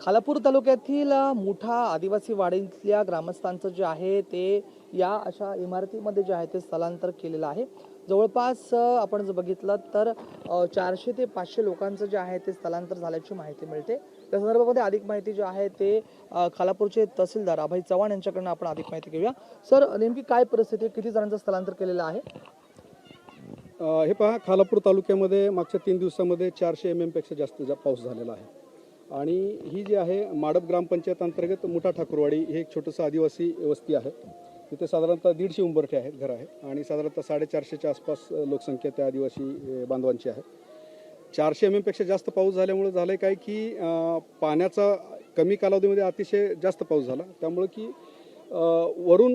खालापूर तालुक्यातील मुठा आदिवासी वाडीतल्या ग्रामस्थांचं जे आहे ते या अशा इमारतीमध्ये जे आहे ते स्थलांतर केलेलं आहे। जवळपास आपण जर बघितलं तर 400 ते 500 लोकांचं जे आहे ते स्थलांतर झाल्याची माहिती मिळते। त्या संदर्भामध्ये अधिक माहिती जी आहे ते खालापूरचे तहसीलदार अभय चव्हाण यांच्याकडून आपण अधिक माहिती घेऊया। सर, नेमकी काय परिस्थिती, किती जणांचं स्थलांतर केलेलं आहे? हे पहा, खालापूर तालुक्यामध्ये मागच्या 3 दिवसामध्ये 400 mm पेक्षा जास्त पाऊस झालेला आहे। आणि ही जी आहे माडप ग्रामपंचायत अंतर्गत मुठा ठाकूरवाडी हे एक छोटंसं आदिवासी वस्ती आहे। तिथे साधारणतः 150 उंबरठे आहेत, घर आहेत आणि साधारणतः 450च्या आसपास लोकसंख्या त्या आदिवासी बांधवांची आहे। 400 mm पेक्षा जास्त पाऊस झाल्यामुळे झालं काय की पाण्याचा कमी कालावधीमध्ये अतिशय जास्त पाऊस झाला, त्यामुळे की वरून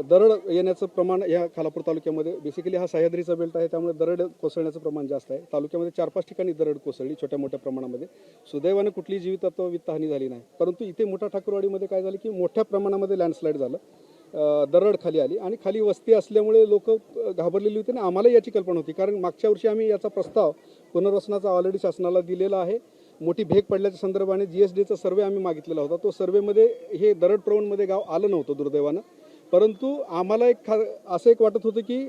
दरड येण्याचं प्रमाण या खालापूर तालुक्यामध्ये, बेसिकली हा सह्याद्रीचा बेल्ट आहे त्यामुळे दरड कोसळण्याचं प्रमाण जास्त आहे। तालुक्यामध्ये 4-5 ठिकाणी दरड कोसळली छोट्या मोठ्या प्रमाणामध्ये। सुदैवाने कुठलीही जीवित वित्तहानी झाली नाही, परंतु इथे मुठा ठाकूरवाडीमध्ये काय झालं की मोठ्या प्रमाणामध्ये लँडस्लाईड झालं, दरड खाली आली आणि खाली वस्ती असल्यामुळे लोक घाबरलेली होती आणि आम्हाला याची कल्पना होती, कारण मागच्या वर्षी आम्ही याचा प्रस्ताव पुनर्वसनाचा ऑलरेडी शासनाला दिलेला आहे। मोठी भेग पडल्याच्या संदर्भाने GSDचा सर्वे आम्ही मागितलेला होता। तो सर्वेमध्ये हे दरड प्रवणमध्ये गाव आलं नव्हतं दुर्दैवानं, परंतु आम्हाला असं एक वाटत होतं की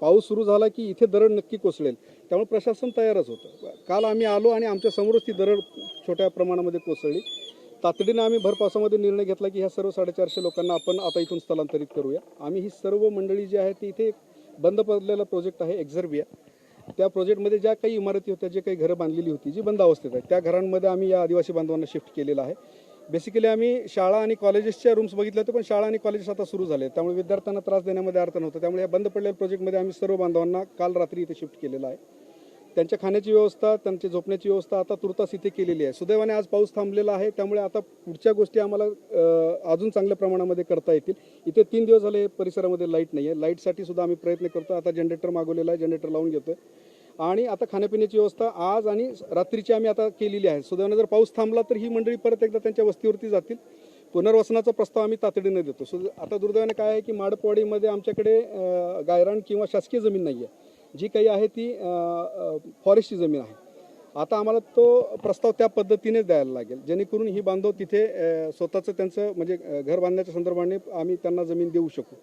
पाऊस सुरू झाला की इथे दरड नक्की कोसळेल, त्यामुळे प्रशासन तयारच होतं। काल आम्ही आलो आणि आमच्या समोरच ती दरड छोट्या प्रमाणामध्ये कोसळली। तातडीनं आम्ही भर पावसामध्ये निर्णय घेतला की ह्या सर्व 450 लोकांना आपण आता इथून स्थलांतरित करूया। आम्ही ही सर्व मंडळी जी आहे ती इथे बंद पडलेला प्रोजेक्ट आहे एक्झर्बिया, त्या प्रोजेक्टमध्ये ज्या काही इमारती होत्या, जे काही घरं बांधलेली होती जी बंद अवस्थेत आहे, त्या घरांमध्ये आम्ही या आदिवासी बांधवांना शिफ्ट केलेलं आहे। बेसिकली आम्ही शाळा आणि कॉलेजेसच्या रूम्स बघितले होते, पण शाळा आणि कॉलेजेस आता सुरू झाले, त्यामुळे विद्यार्थ्यांना त्रास देण्यामध्ये अर्थ नव्हता। त्यामुळे या बंद पडलेल्या प्रोजेक्टमध्ये आम्ही सर्व बांधवांना काल रात्री इथे शिफ्ट केलेलं आहे। त्यांच्या खाण्याची व्यवस्था, त्यांची झोपण्याची व्यवस्था आता तुर्तास इथे केलेली आहे। सुदैवाने आज पाऊस थांबलेला आहे, त्यामुळे आता पुढच्या गोष्टी आम्हाला अजून चांगल्या प्रमाणामध्ये करता येतील। इथे 3 दिवस झाले परिसरामध्ये लाईट नाही आहे, लाईटसाठी सुद्धा आम्ही प्रयत्न करतो। आता जनरेटर मागवलेला आहे, जनरेटर लावून घेतोय आणि आता खाण्यापिण्याची व्यवस्था आज आणि रात्रीची आम्ही आता केलेली आहे। सुदैवाने जर पाऊस थांबला तर ही मंडळी परत एकदा त्यांच्या वस्तीवरती जातील। पुनर्वसनाचा प्रस्ताव आम्ही तातडीने देतो। आता दुर्दैवाने काय आहे की माडपवाडीमध्ये आमच्याकडे गायरान किंवा शासकीय जमीन नाही आहे, जी काही आहे ती फॉरेस्टची जमीन आहे। आता आम्हाला तो प्रस्ताव त्या पद्धतीनेच द्यायला लागेल, जेणेकरून ही बांधव तिथे स्वतःचं त्यांचं म्हणजे घर बांधण्याच्या संदर्भाने आम्ही त्यांना जमीन देऊ शकू।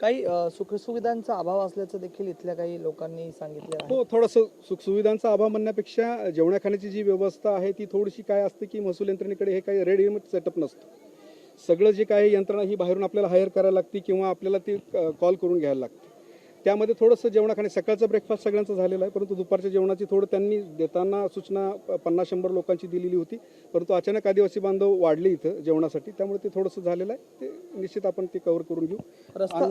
काही सुखसुविधांचा अभाव असल्याचं देखील इथल्या काही लोकांनी सांगितलं आहे। हो, थोडंसं सुखसुविधांचा अभाव म्हणण्यापेक्षा जेवणा खाण्याची जी व्यवस्था आहे ती थोडीशी काय असते की महसूल यंत्रणेकडे हे काही रेडीमेड सेटअप नसतं। सगळं जे काही यंत्रणा ही बाहेरून आपल्याला हायर करायला लागते किंवा आपल्याला ती कॉल करून घ्यायला लागते। त्यामध्ये थोडंसं जेवणा खाणे, सकाळचा ब्रेकफास्ट सगळ्यांचा झालेला आहे, परंतु दुपारच्या जेवणाची थोडं त्यांनी देताना सूचना 50-100 लोकांची दिलेली होती, परंतु अचानक आदिवासी बांधव वाढले इथं जेवणासाठी, त्यामुळे ते थोडंसं झालेलं आहे। ते निश्चित आपण ते कव्हर करून घेऊ।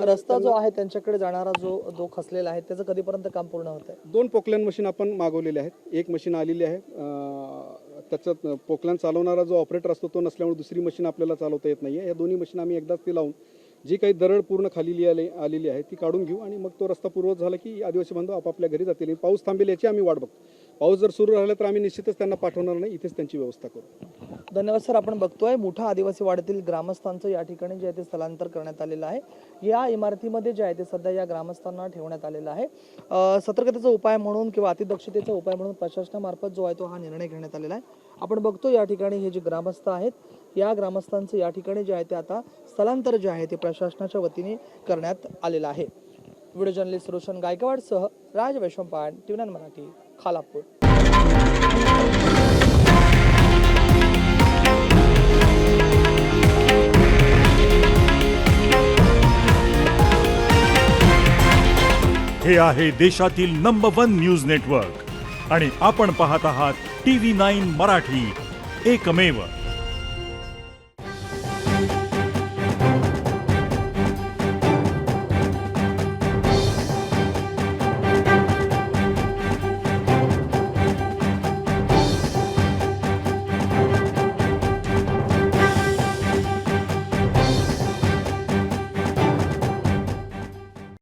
रस्ता जो आहे त्यांच्याकडे जाणारा जो खचलेला आहे त्याचं कधीपर्यंत काम पूर्ण होत आहे? 2 पोकलॅन मशीन आपण मागवलेले आहेत, एक मशीन आलेली आहे। त्याच्यात पोकलॅन चालवणारा जो ऑपरेटर असतो तो नसल्यामुळे दुसरी मशीन आपल्याला चालवता येत नाही आहे। या दोन्ही मशीन आम्ही एकदाच ती लावून जी काही दरड पूर्ण खाली आलेली आहे ती काढून घेऊ आणि मग तो रस्ता पूर्वत झाला की आदिवासी बांधव आपापल्या घरी जातील। पाऊस थांबेल याची आम्ही वाट बघतो। पाऊस जर सुरू राहिला तर आम्ही निश्चितच त्यांना पाठवणार नाही, इथेच त्यांची व्यवस्था करू। धन्यवाद सर। आपण बघतोय मुठा आदिवासी वाड्यातील ग्रामस्थांचं या ठिकाणी जे आहे ते स्थलांतर करण्यात आलेलं आहे। या इमारतीमध्ये जे आहे ते सध्या या ग्रामस्थांना ठेवण्यात आलेलं आहे। सतर्कतेचा उपाय म्हणून किंवा अतिदक्षतेचा उपाय म्हणून प्रशासनामार्फत जो आहे तो हा निर्णय घेण्यात आलेला आहे। आपण बघतो या ठिकाणी हे जे ग्रामस्थ आहेत, या ग्रामस्थांचं या ठिकाणी जे आहे ते आता स्थलांतर जे आहे ते प्रशासनाच्या वतीने करण्यात आलेलं आहे। व्हिडिओ जर्नलिस्ट रोशन गायकवाड सह राज वैशंपायन, TV9 मराठी, खालापूर। हे आहे देशातील नंबर 1 न्यूज नेटवर्क आणि आपण पाहत आहात TV9 मराठी, एकमेव।